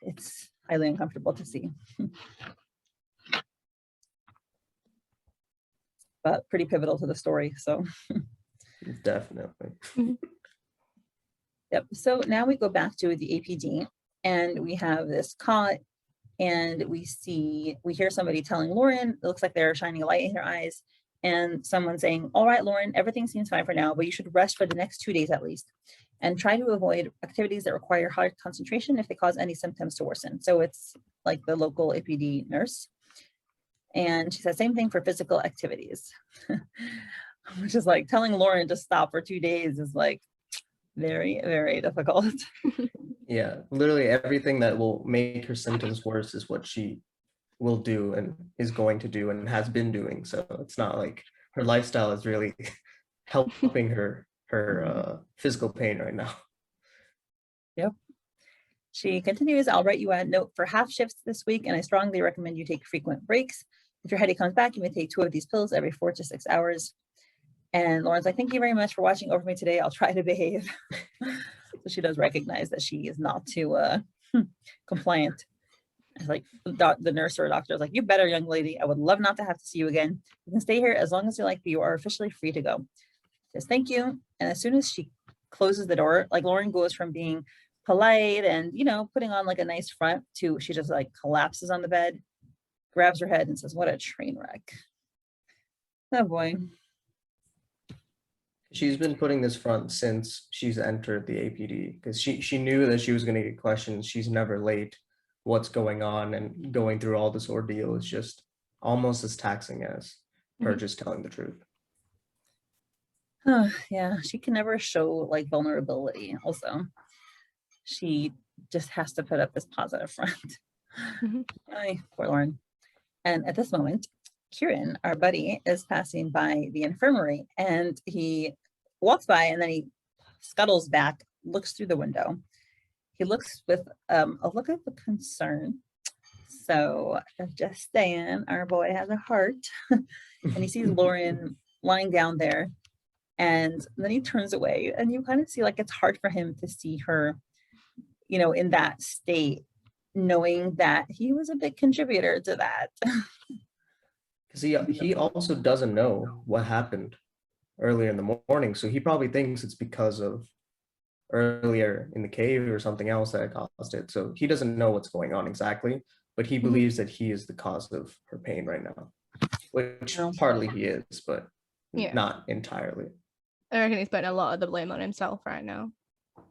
It's highly uncomfortable to see. But pretty pivotal to the story, so. Definitely. Yep, so now we go back to the APD and we have this cot and we hear somebody telling Lauren, it looks like they're shining a light in her eyes, and someone saying, all right, Lauren, everything seems fine for now, but you should rest for the next 2 days at least, and try to avoid activities that require high concentration if they cause any symptoms to worsen. So it's like the local APD nurse. And she says, same thing for physical activities, which is like telling Lauren to stop for 2 days is like very, very difficult. Yeah, literally everything that will make her symptoms worse is what she will do and is going to do and has been doing. So it's not like her lifestyle is really helping her physical pain right now. Yep. She continues, I'll write you a note for half shifts this week, and I strongly recommend you take frequent breaks. If your headache comes back, you may take 2 of these pills every 4 to 6 hours. And Lauren's like, thank you very much for watching over me today. I'll try to behave. So she does recognize that she is not too compliant. It's like the nurse or doctor is like, you better, young lady. I would love not to have to see you again. You can stay here as long as you like, but you are officially free to go. She says, thank you. And as soon as she closes the door, like Lauren goes from being polite and, you know, putting on like a nice front to she just like collapses on the bed, grabs her head and says, what a train wreck. Oh boy. She's been putting this front since she's entered the APD because she knew that she was going to get questions. She's never late. What's going on, and going through all this ordeal is just almost as taxing as her just telling the truth. Yeah, she can never show like vulnerability. Also, she just has to put up this positive front. Ay, poor Lauren. And at this moment, Kieran, our buddy, is passing by the infirmary, and he walks by and then he scuttles back, looks through the window. He looks with a look of concern. So just saying, our boy has a heart. And he sees Lauren lying down there. And then he turns away, and you kind of see like it's hard for him to see her, in that state, knowing that he was a big contributor to that. Because he also doesn't know what happened earlier in the morning. So he probably thinks it's because of earlier in the cave or something else that caused it. So he doesn't know what's going on exactly, but he believes that he is the cause of her pain right now, which partly he is, but not entirely. I reckon he's putting a lot of the blame on himself right now. We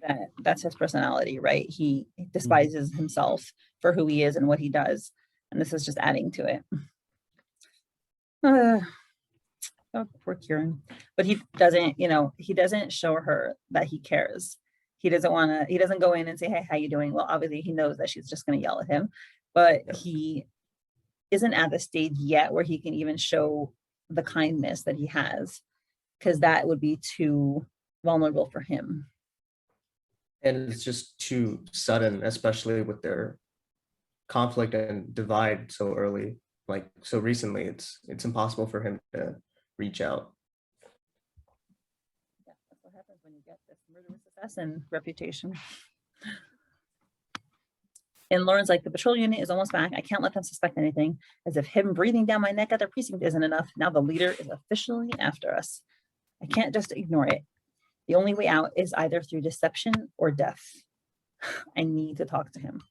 know that's his personality, right? He despises himself for who he is and what he does. And this is just adding to it. Oh, poor Kieran. But he doesn't show her that he cares. He doesn't go in and say, hey, how you doing? Well, obviously he knows that she's just going to yell at him, but he isn't at the stage yet where he can even show the kindness that he has, because that would be too vulnerable for him. And it's just too sudden, especially with their conflict and divide so early, like so recently. It's impossible for him to reach out. Yeah, that's what happens when you get this murderous assassin reputation. And Lauren's like, the patrol unit is almost back. I can't let them suspect anything. As if him breathing down my neck at their precinct isn't enough. Now the leader is officially after us. I can't just ignore it. The only way out is either through deception or death. I need to talk to him.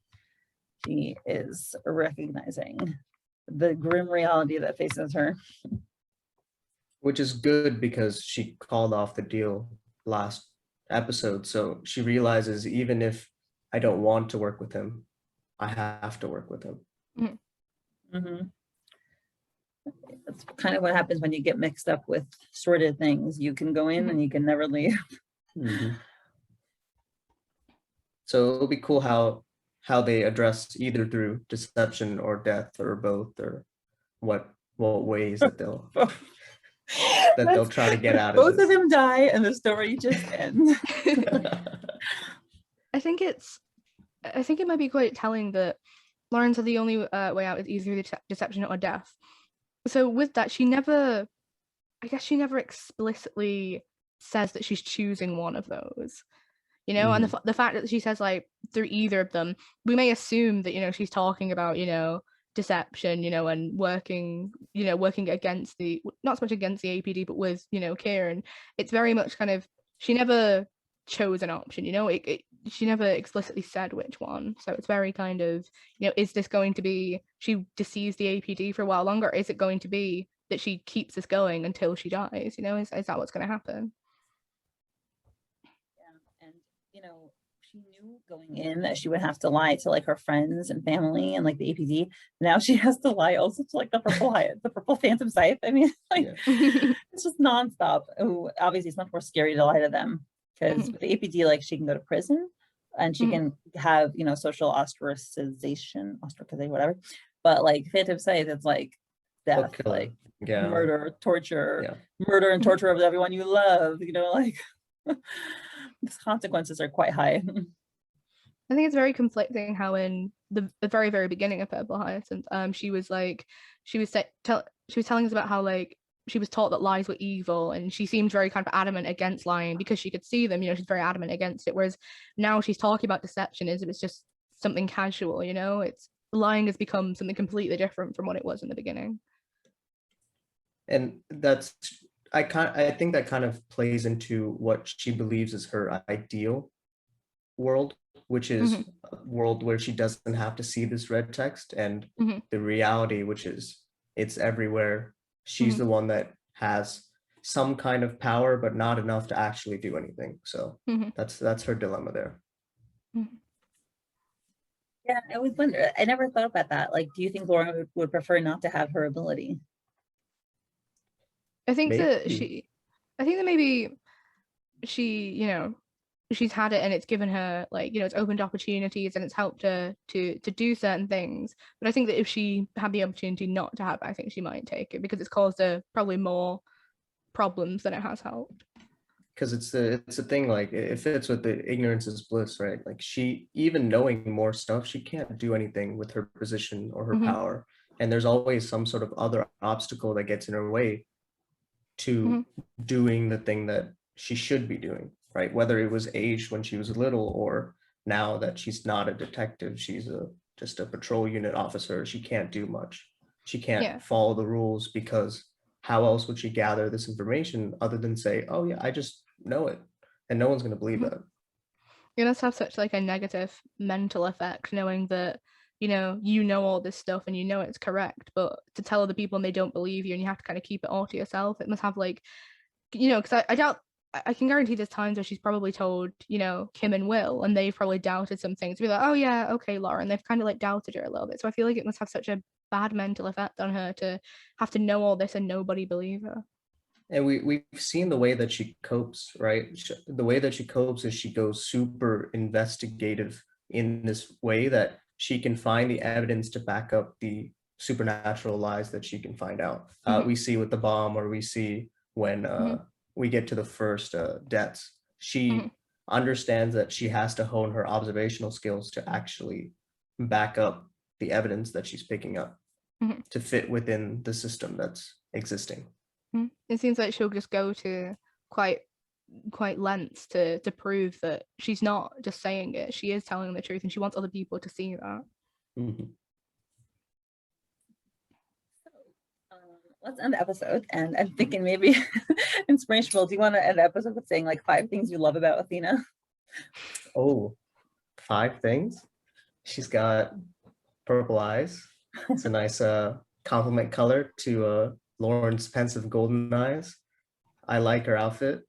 She is recognizing the grim reality that faces her. Which is good, because she called off the deal last episode. So she realizes, even if I don't want to work with him, I have to work with him. Mm-hmm. That's kind of what happens when you get mixed up with sordid things. You can go in and you can never leave. So it'll be cool how they address either through deception or death or both, or what ways that they'll try to get out of both this. of them die and the story just ends. I think it might be quite telling that Lauren said the only way out is either deception or death. So with that, she never explicitly says that she's choosing one of those, and the fact that she says like through either of them, we may assume that, she's talking about, deception, and working against not so much against the APD, but with, Kieran. It's very much kind of, she never chose an option, she never explicitly said which one. So it's very kind of, is this going to be she deceives the APD for a while longer, or is it going to be that she keeps this going until she dies? Is that what's going to happen? Yeah, and she knew going in that she would have to lie to like her friends and family and like the APD. Now she has to lie also to like the purple phantom scythe. I mean, like it's just nonstop. Oh, obviously it's much more scary to lie to them, because with the APD, like she can go to prison and she can have, social ostracization, whatever. But like phantom scythe, it's like death, like murder, torture, murder and torture of everyone you love, like the consequences are quite high. I think it's very conflicting how in the very, very beginning of Purple Hyacinth, she was telling us about how like she was taught that lies were evil, and she seemed very kind of adamant against lying because she could see them, she's very adamant against it. Whereas now she's talking about deception as if it's just something casual, it's lying has become something completely different from what it was in the beginning. And that's, I think that kind of plays into what she believes is her ideal world, which is a world where she doesn't have to see this red text, and the reality, which is it's everywhere. She's the one that has some kind of power, but not enough to actually do anything. So that's her dilemma there. Yeah, I always wonder. I never thought about that. Like, do you think Lauren would prefer not to have her ability? I think that maybe she, she's had it and it's given her, like, it's opened opportunities and it's helped her to do certain things. But I think that if she had the opportunity not to have it, I think she might take it, because it's caused her probably more problems than it has helped. Because it's a thing, like it fits with the ignorance is bliss, right? Like she, even knowing more stuff, she can't do anything with her position or her power, and there's always some sort of other obstacle that gets in her way to doing the thing that she should be doing, right? Whether it was age when she was little, or now that she's not a detective, she's just a patrol unit officer, she can't do much. She can't follow the rules, because how else would she gather this information other than say, oh yeah, I just know it, and no one's going to believe that. It must have such like a negative mental effect, knowing that you know all this stuff and it's correct, but to tell other people and they don't believe you and you have to kind of keep it all to yourself. It must have like, because I doubt, I can guarantee there's times where she's probably told, Kym and Will, and they've probably doubted some things, to be like, oh yeah, okay, Lauren, they've kind of like doubted her a little bit. So I feel like it must have such a bad mental effect on her to have to know all this and nobody believe her. And we've seen the way that she copes, right? The way that she copes is she goes super investigative in this way that she can find the evidence to back up the supernatural lies that she can find out. We see with the bomb, or we see when we get to the first deaths. She understands that she has to hone her observational skills to actually back up the evidence that she's picking up to fit within the system that's existing. It seems like she'll just go to quite lengths to prove that she's not just saying it, she is telling the truth, and she wants other people to see that. Let's end the episode, and I'm thinking maybe Inspirashamul, do you want to end the episode with saying like 5 things you love about Athena? Oh, 5 things. She's got purple eyes. It's a nice complement color to Lauren's pensive golden eyes. I like her outfit.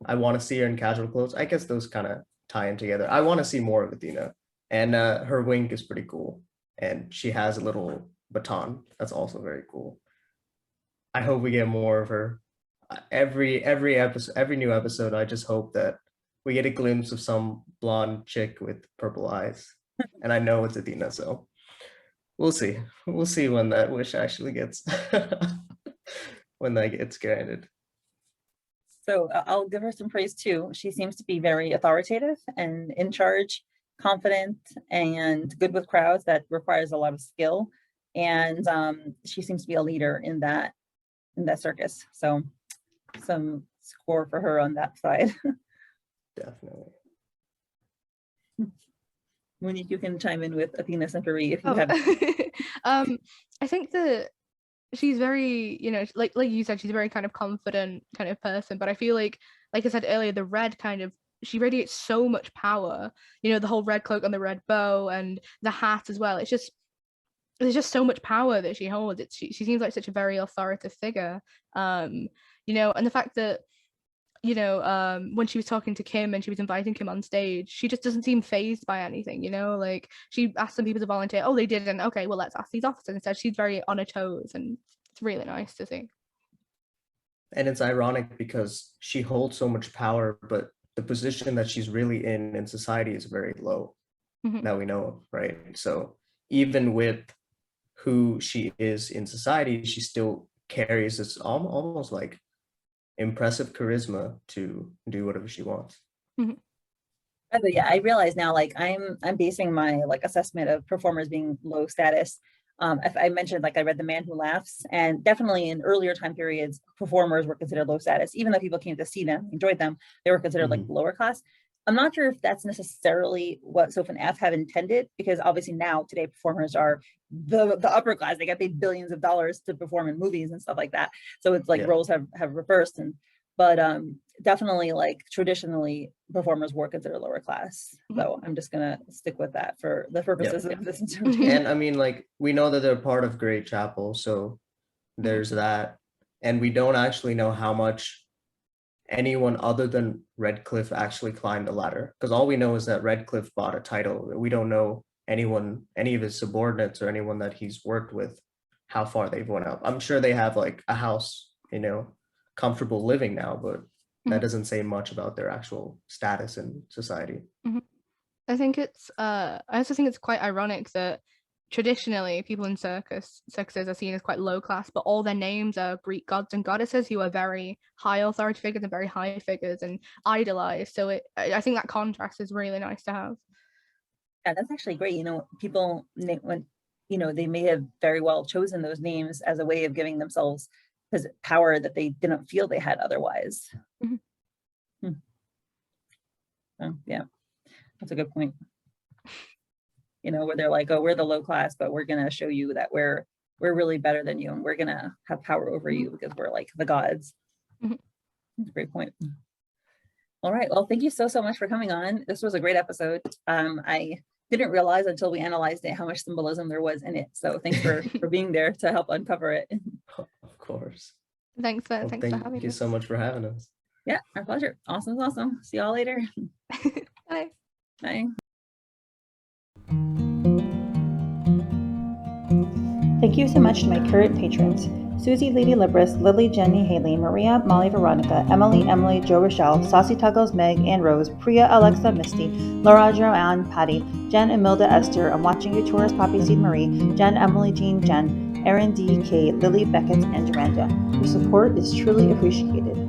I want to see her in casual clothes. I guess those kind of tie in together. I want to see more of Athena, and her wink is pretty cool, and she has a little baton that's also very cool. I hope we get more of her. Every episode, every new episode, I just hope that we get a glimpse of some blonde chick with purple eyes, and I know it's Athena, so we'll see. We'll see when that wish actually gets when that gets granted. So I'll give her some praise too. She seems to be very authoritative and in charge, confident, and good with crowds. That requires a lot of skill, and she seems to be a leader in that circus. So some score for her on that side. Definitely. Monique, you can chime in with Athena's infirmary if you have. I think that she's very, like you said, she's a very kind of confident kind of person, but I feel like I said earlier, the red she radiates so much power, the whole red cloak and the red bow and the hat as well. There's just so much power that she holds. She seems like such a very authoritative figure, and the fact that when she was talking to Kym and she was inviting Kym on stage, she just doesn't seem fazed by anything, like she asked some people to volunteer. Oh, they didn't. Okay, well, let's ask these officers instead. She's very on her toes, and it's really nice to see. And it's ironic because she holds so much power, but the position that she's really in society is very low, that we know of, right? So even with who she is in society, she still carries this almost like impressive charisma to do whatever she wants. Yeah, I realize now, like I'm basing my assessment of performers being low status. If I mentioned, like I read The Man Who Laughs, and definitely in earlier time periods, performers were considered low status. Even though people came to see them, enjoyed them, they were considered like lower class. I'm not sure if that's necessarily what Soph and F have intended, because obviously now today performers are the upper class. They get paid billions of dollars to perform in movies and stuff like that. So it's like roles have reversed, but definitely like traditionally performers were considered lower class. So I'm just gonna stick with that for the purposes of this interview. And I mean, like, we know that they're part of Greychapel, so there's that. And we don't actually know how much anyone other than Radcliffe actually climbed the ladder, because all we know is that Radcliffe bought a title. We don't know any of his subordinates or anyone that he's worked with, how far they've went up. I'm sure they have like a house, comfortable living now, but that doesn't say much about their actual status in society. I think it's I also think it's quite ironic that traditionally people in circuses are seen as quite low class, but all their names are Greek gods and goddesses who are very high authority figures and very high figures and idolized. So I think that contrast is really nice to have. Yeah, that's actually great. People, when they may have very well chosen those names as a way of giving themselves power that they didn't feel they had otherwise. So, yeah, that's a good point. Where they're like, oh, we're the low class, but we're gonna show you that we're really better than you, and we're gonna have power over you because we're like the gods. That's a great point. All right, well, thank you so much for coming on. This was a great episode. I didn't realize until we analyzed it how much symbolism there was in it. So thanks for being there to help uncover it. Of course. Thanks for having us. Thank you so much for having us. Yeah, our pleasure. Awesome. See y'all later. Bye. Bye. Thank you so much to my current patrons: Susie, Lady Libris, Lily, Jenny, Haley, Maria, Molly, Veronica, Emily, Joe, Rochelle, Saucy Tuggles, Meg, Ann Rose, Priya, Alexa, Misty, Laura, Joanne, Patty, Jen, Emilda, Esther, I'm Watching You, Taurus, Poppy Seed, Marie, Jen, Emily, Jean, Jen, Erin, D, Kate, Lily, Beckett, and Duranda. Your support is truly appreciated.